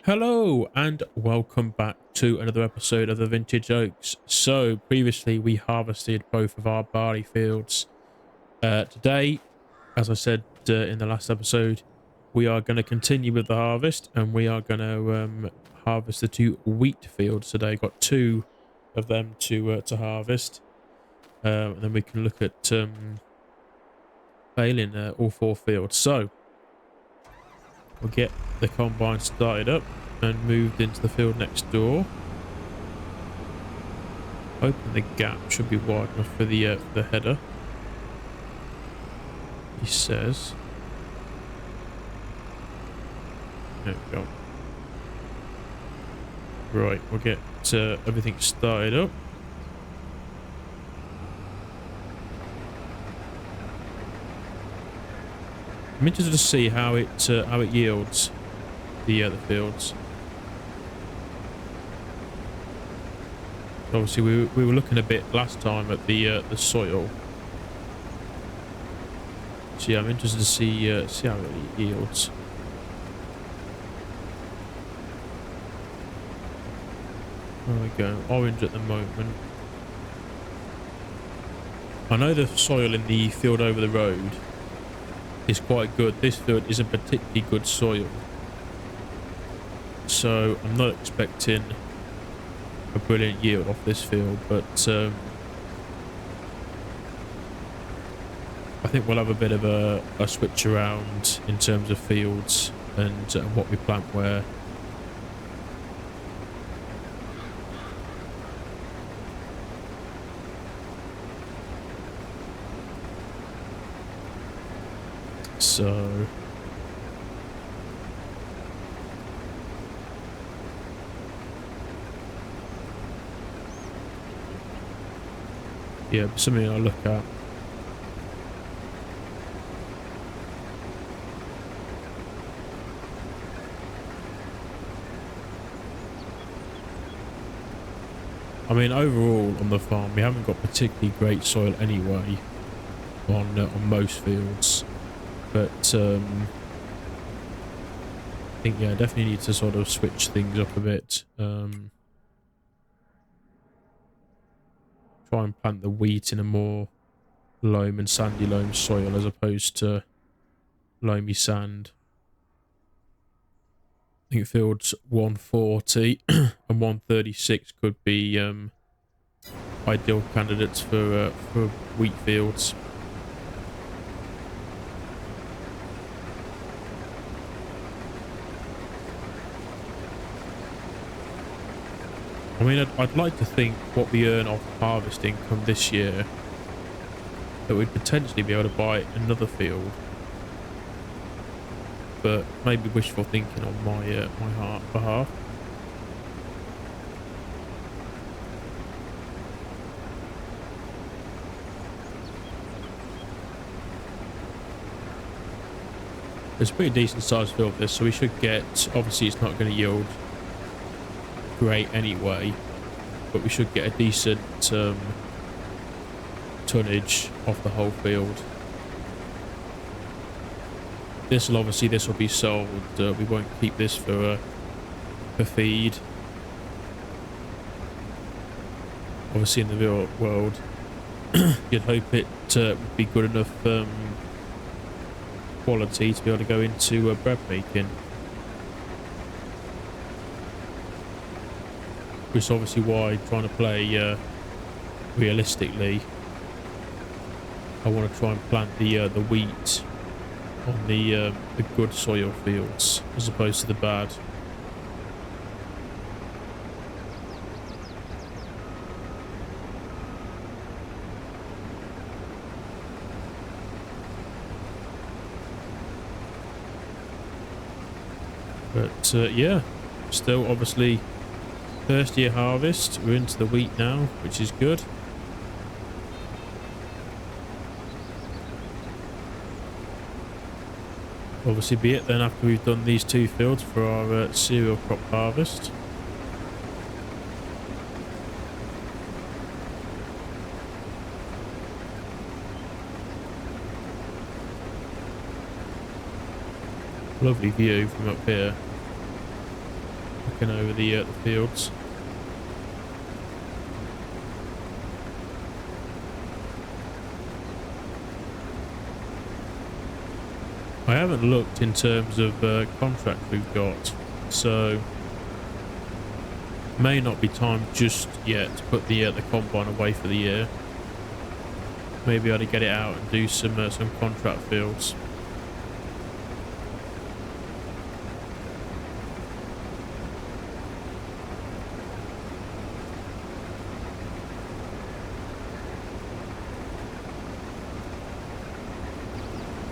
Hello and welcome back to another episode of the Vintage Oaks. So previously we harvested both of our barley fields. Today, as I said in the last episode, we are going to continue with the harvest and we are going to harvest the two wheat fields today. Got two of them to harvest, and then we can look at baling all four fields. So we'll get the combine started up and moved into the field next door. Hoping the gap should be wide enough for the header. He says. There we go. Right, we'll get everything started up. I'm interested to see how it yields the fields. Obviously, we were looking a bit last time at the soil. So yeah, I'm interested to see how it yields. There we go, orange at the moment. I know the soil in the field over the road is quite good. This field isn't particularly good soil, so I'm not expecting a brilliant yield off this field, but I think we'll have a bit of a switch around in terms of fields and what we plant where. So yeah, something I'll look at. I mean, overall on the farm, we haven't got particularly great soil anyway on most fields, but I think yeah, definitely need to sort of switch things up a bit. Try and plant the wheat in a more loam and sandy loam soil as opposed to loamy sand. I think fields 140 and 136 could be ideal candidates for wheat fields. I mean, I'd like to think what we earn off harvest income this year, that we'd potentially be able to buy another field. But maybe wishful thinking on my behalf. It's a pretty decent sized field this, so we should get, obviously it's not going to yield great anyway, but we should get a decent tonnage off the whole field. This will be sold. We won't keep this for feed. Obviously, in the real world, you'd hope it would be good enough quality to be able to go into bread making. Which is obviously why, trying to play realistically, I want to try and plant the wheat on the good soil fields as opposed to the bad. But yeah, still obviously first year harvest. We're into the wheat now, which is good. Obviously be it then after we've done these two fields for our cereal crop harvest. Lovely view from up here. taken over the fields. I haven't looked in terms of contract we've got, so may not be time just yet to put the combine away for the year. Maybe I ought to get it out and do some contract fields.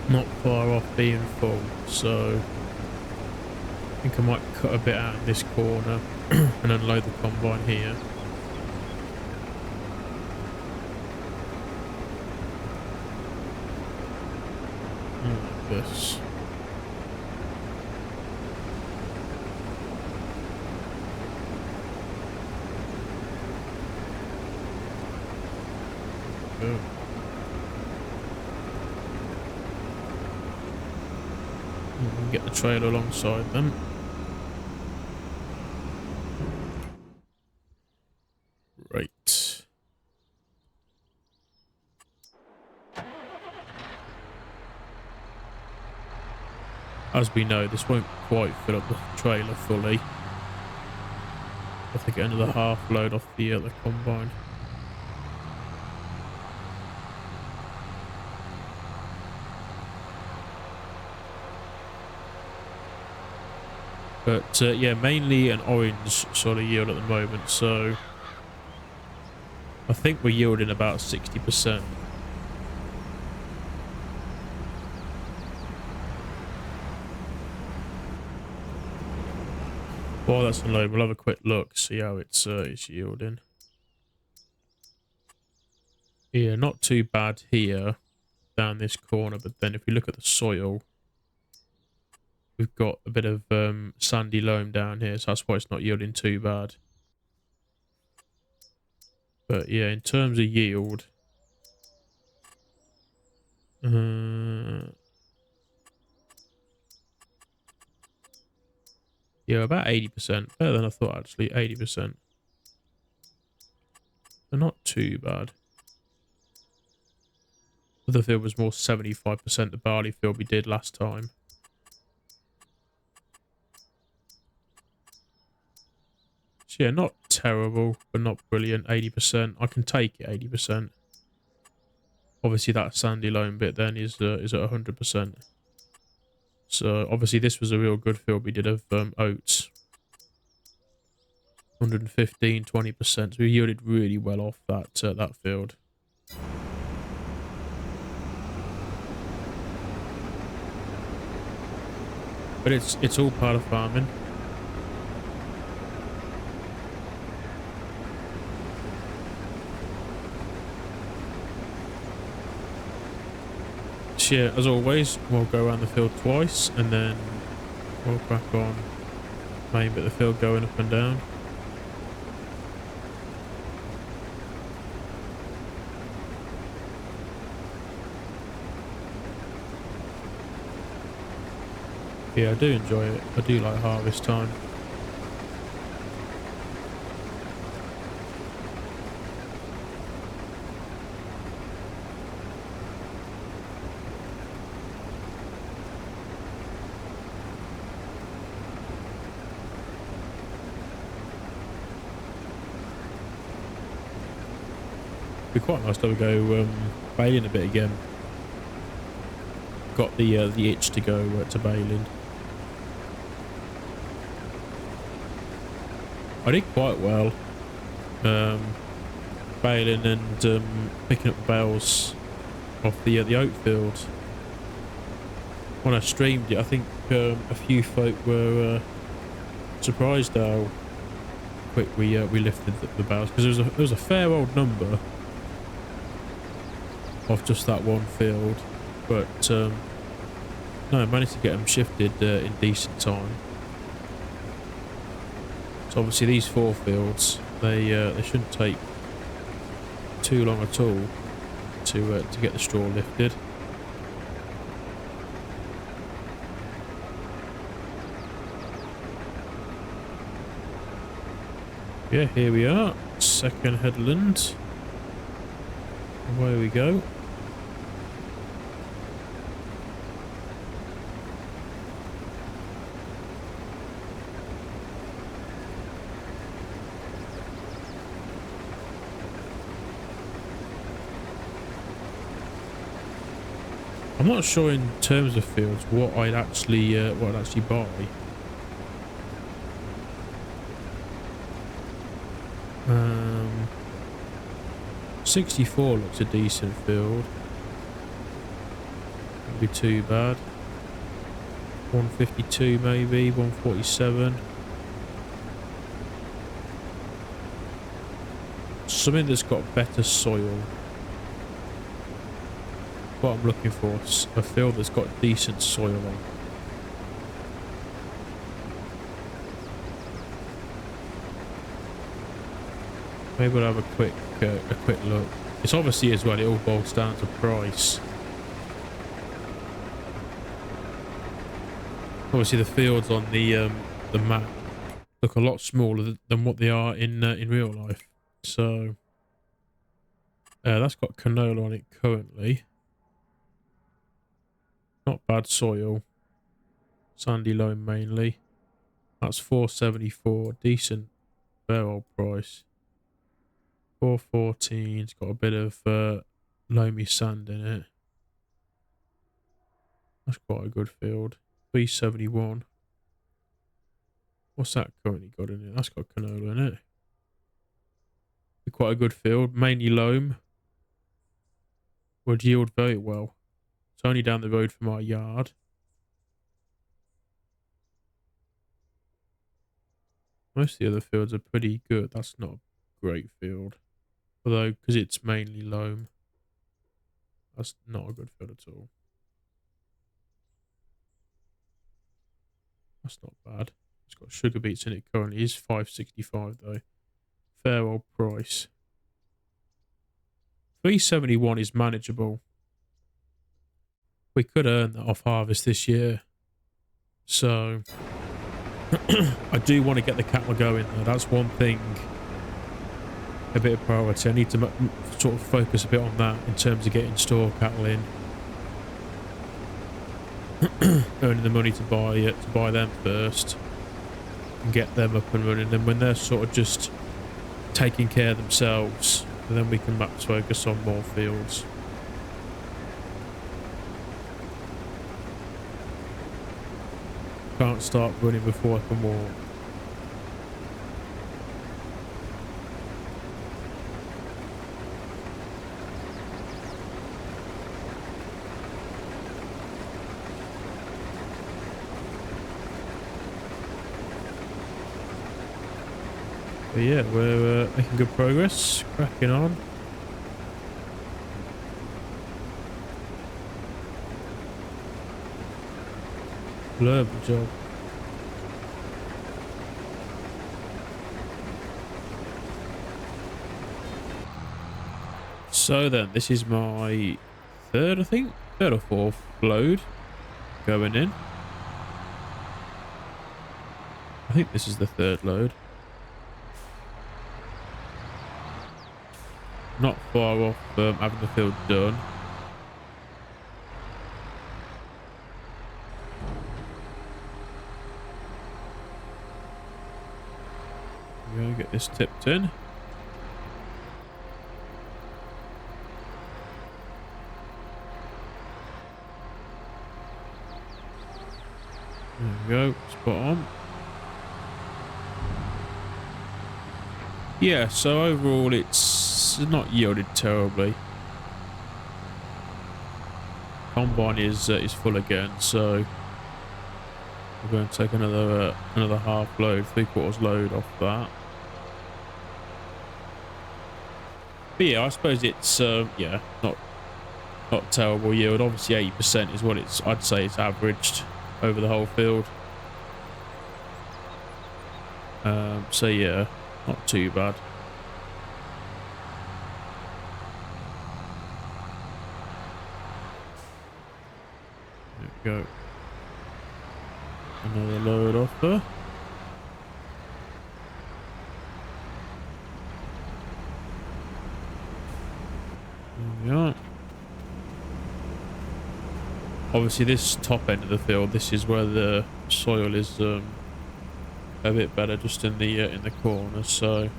Not far off being full, so I think I might cut a bit out of this corner and unload the combine here. Like this. Oh. Get the trailer alongside them. Right. As we know, this won't quite fill up the trailer fully. I have to get another half load off the combine. But yeah, mainly an orange sort of yield at the moment, so I think we're yielding about 60%. While that's unloaded, we'll have a quick look, see how it's yielding. Yeah, not too bad here down this corner, but then if we look at the soil, we've got a bit of sandy loam down here, so that's why it's not yielding too bad. But yeah, in terms of yield, yeah, about 80%. Better than I thought, actually. 80%. But not too bad. The field was more 75% the barley field we did last time. So yeah, not terrible, but not brilliant. 80%. I can take it 80%. Obviously that sandy loam bit then is at 100%. So obviously this was a real good field we did of oats. 115, 20%. So we yielded really well off that field. But it's all part of farming. So yeah, as always, we'll go around the field twice and then we'll crack on main bit of the field going up and down. Yeah, I do enjoy it. I do like harvest time. It'd be quite nice to go bailing a bit again. Got the itch to go to bailing. I did quite well bailing and picking up bales off the oat field. When I streamed it, I think a few folk were surprised how quick we lifted the bales, because there was a fair old number of just that one field, but no, I managed to get them shifted in decent time. So obviously these 4 fields, they shouldn't take too long at all to get the straw lifted. Yeah, here we are. Second headland. Away we go. I'm not sure in terms of fields what I'd actually buy. 64 looks a decent field. Wouldn't be too bad. 152 maybe, 147. Something that's got better soil. What I'm looking for, a field that's got decent soil on. Maybe we'll have a quick look. It's obviously as well, it all boils down to price. Obviously the fields on the map look a lot smaller than what they are in real life. So that's got canola on it currently. Not bad soil. Sandy loam mainly. That's 474. Decent barrel price. 414. It's got a bit of loamy sand in it. That's quite a good field. 371. What's that currently got in it? That's got canola in it. Quite a good field. Mainly loam. Would yield very well. It's only down the road from our yard. Most of the other fields are pretty good. That's not a great field. Although, because it's mainly loam, that's not a good field at all. That's not bad. It's got sugar beets in it currently. It's 565 though. Fair old price. 371 is manageable. We could earn that off harvest this year. So I do want to get the cattle going though. That's one thing, a bit of priority. I need to sort of focus a bit on that in terms of getting store cattle in. Earning the money to buy them first and get them up and running. And when they're sort of just taking care of themselves, then we can max focus on more fields. Can't start running before I can walk. But yeah, we're making good progress, cracking on. Love the job. So then, this is my third, I think, third or fourth load going in. I think this is the third load. Not far off having the field done. I'm going to get this tipped in. There we go, spot on. Yeah, so overall it's not yielded terribly. Combine is full again, so we're going to take another half load, 3/4 load off that. But yeah, I suppose it's yeah, not terrible yield. Obviously 80% is what I'd say it's averaged over the whole field. So yeah, not too bad. There we go. Another load off there. There we are. Obviously, this top end of the field, this is where the soil is a bit better, just in the corner. So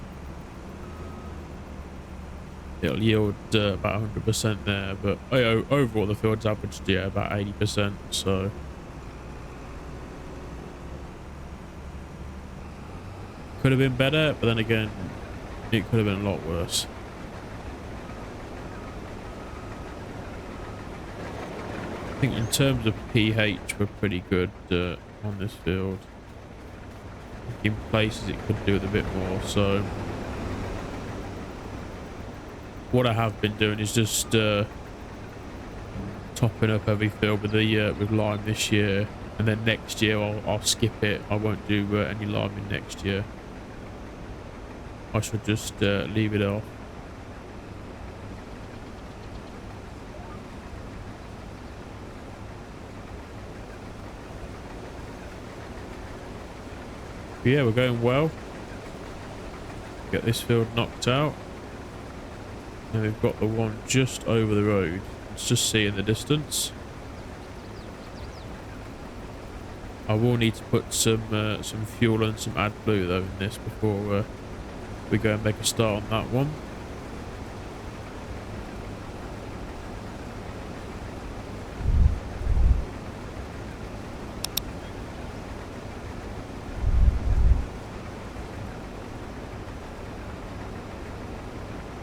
it'll yield about 100% there. But overall, the field's averaged about 80%. So could have been better, but then again, it could have been a lot worse. I think in terms of pH, we're pretty good on this field. In places, it could do with a bit more. So what I have been doing is just topping up every field with the with lime this year, and then next year I'll skip it. I won't do any liming next year. I should just leave it off. But yeah, we're going well. Get this field knocked out. And we've got the one just over the road. Let's just see in the distance. I will need to put some fuel and some AdBlue though in this before we go and make a start on that one.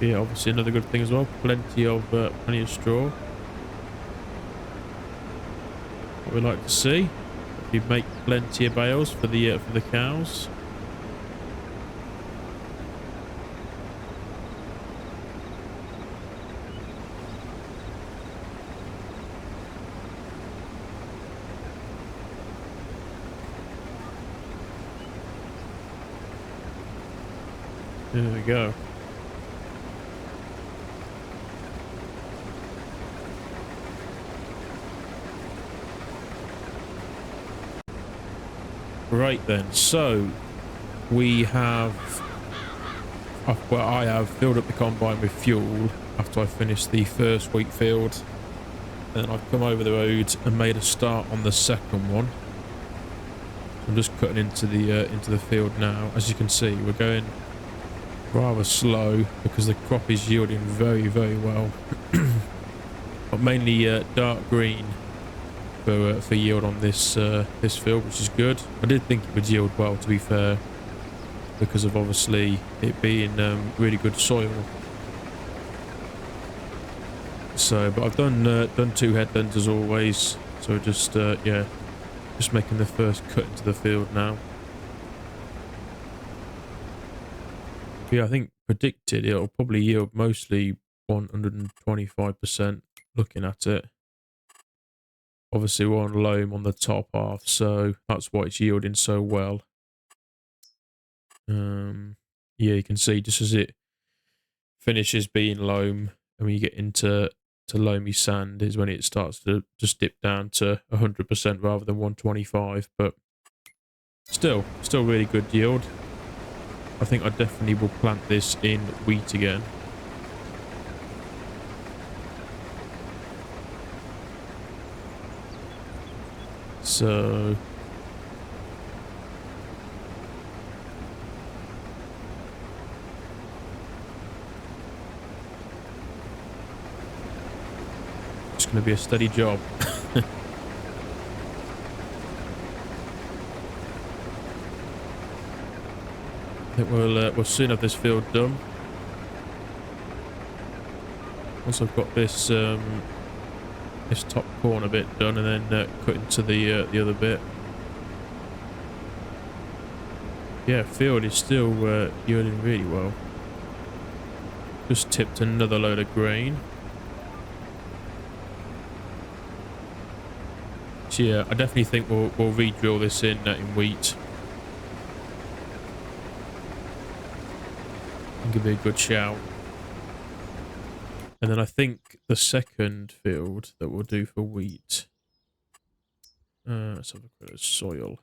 Yeah, obviously another good thing as well. Plenty of straw. What we like to see. We make plenty of bales for the cows. There we go. Right then, so we have, well, I have filled up the combine with fuel after I finished the first wheat field, and then I've come over the road and made a start on the second one. I'm just cutting into the field now. As you can see, we're going rather slow because the crop is yielding very, very well, but mainly dark green for yield on this this field, which is good. I did think it would yield well, to be fair, because of obviously it being really good soil. So, but I've done 2 headlands as always. So just yeah, just making the first cut into the field now. Yeah, I think predicted it'll probably yield mostly 125% looking at it. Obviously, we're on loam on the top half, so that's why it's yielding so well. Yeah, you can see just as it finishes being loam, and when you get into loamy sand is when it starts to just dip down to 100% rather than 125. But still really good yield. I think I definitely will plant this in wheat again. So it's going to be a steady job. I think we'll soon have this field done. Once I've got this this top corner bit done, and then cut into the other bit. Yeah, field is still yielding really well. Just tipped another load of grain. So yeah, I definitely think we'll re-drill this in wheat. And give it a good shout. And then I think the second field that we'll do for wheat. Let's have a look at the soil.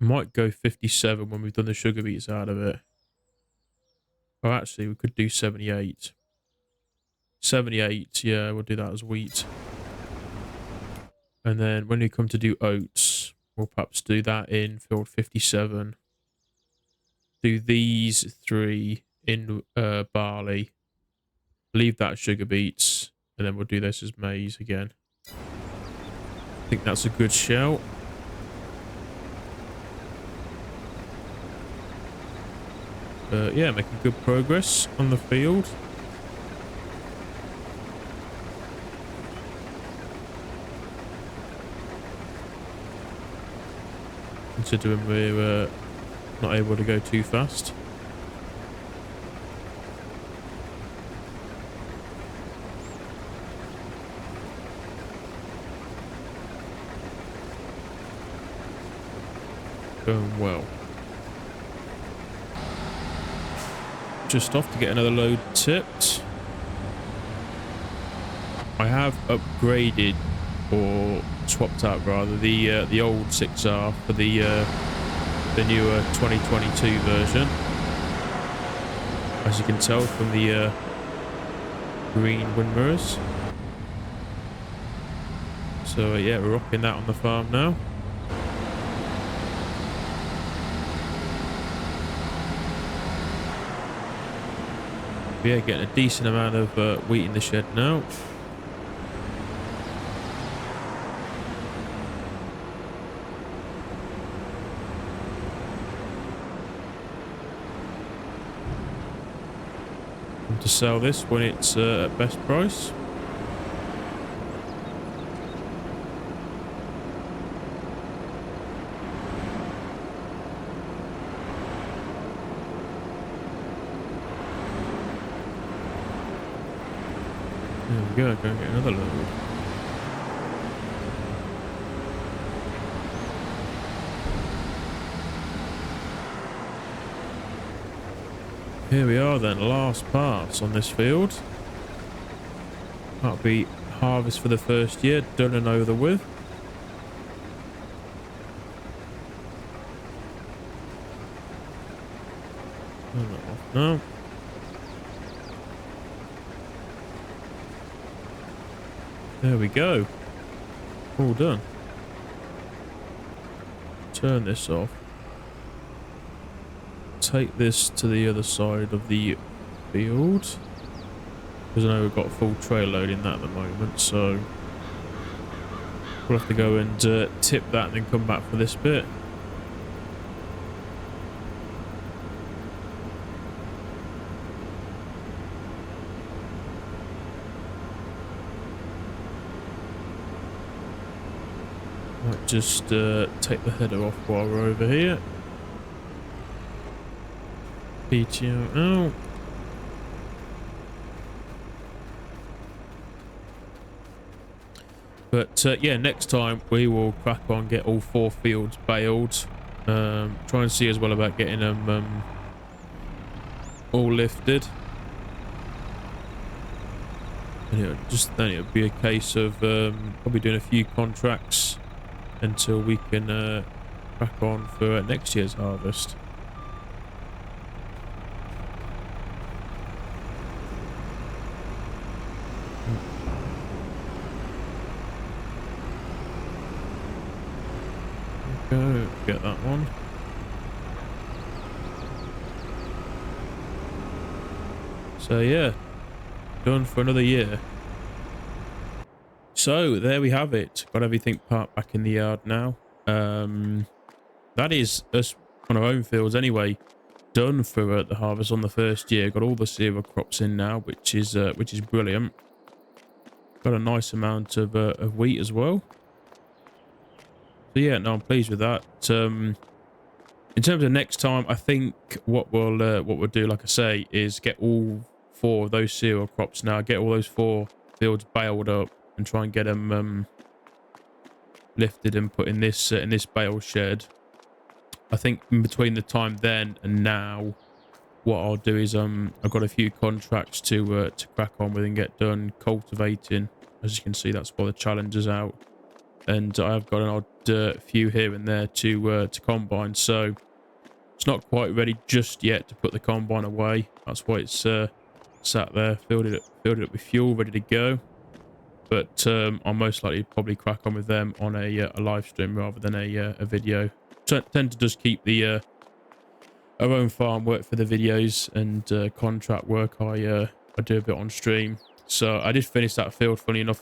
Might go 57 when we've done the sugar beets out of it. Oh, actually, we could do 78. 78, yeah, we'll do that as wheat. And then when we come to do oats, we'll perhaps do that in field 57. Do these 3 in barley. Leave that sugar beets. And then we'll do this as maize again. I think that's a good shout. Yeah, making good progress on the field. Considering we're not able to go too fast. Going well. Just off to get another load tipped. I have upgraded, or swapped out rather, the old 6R for the newer 2022 version. As you can tell from the green wind mirrors. So yeah, we're rocking that on the farm now. Yeah, getting a decent amount of wheat in the shed now. And to sell this when it's at best price. There we go, go and get another load. Here we are then, last pass on this field. That'll be harvest for the first year, done and over with. Turn that off now. There we go. All done. Turn this off. Take this to the other side of the field. Because I know we've got full trail load in that at the moment, so we'll have to go and tip that and then come back for this bit. Might just take the header off while we're over here. PTO out. But yeah, next time we will crack on, get all 4 fields baled. Try and see as well about getting them all lifted. And then it'll be a case of probably doing a few contracts until we can crack on for next year's harvest. Go get that one. So yeah, done for another year. So there we have it. Got everything parked back in the yard now. That is us on our own fields anyway. Done for the harvest on the first year. Got all the cereal crops in now, which is brilliant. Got a nice amount of wheat as well. So yeah, no, I'm pleased with that. In terms of next time, I think what we'll do, like I say, is get all 4 of those cereal crops now. Get all those 4 fields baled up and try and get them lifted and put in this bale shed. I think in between the time then and now, what I'll do is I've got a few contracts to crack on with and get done cultivating. As you can see, that's why the challenge is out. And I've got an odd a few here and there to combine. So it's not quite ready just yet to put the combine away. That's why it's sat there, filled it up with fuel, ready to go. But I'll most likely probably crack on with them on a live stream rather than a video. Tend to just keep the our own farm work for the videos, and contract work I do a bit on stream. So I did finish that field, funny enough,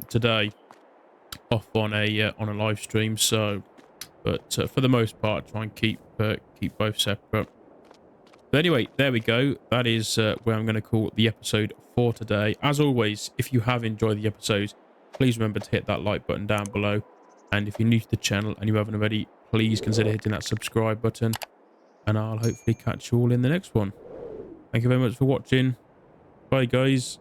today off on a live stream. So, but for the most part, try and keep both separate. But anyway, there we go. That is where I'm going to call the episode for today. As always, if you have enjoyed the episodes, please remember to hit that like button down below. And if you're new to the channel and you haven't already, please consider hitting that subscribe button. And I'll hopefully catch you all in the next one. Thank you very much for watching. Bye, guys.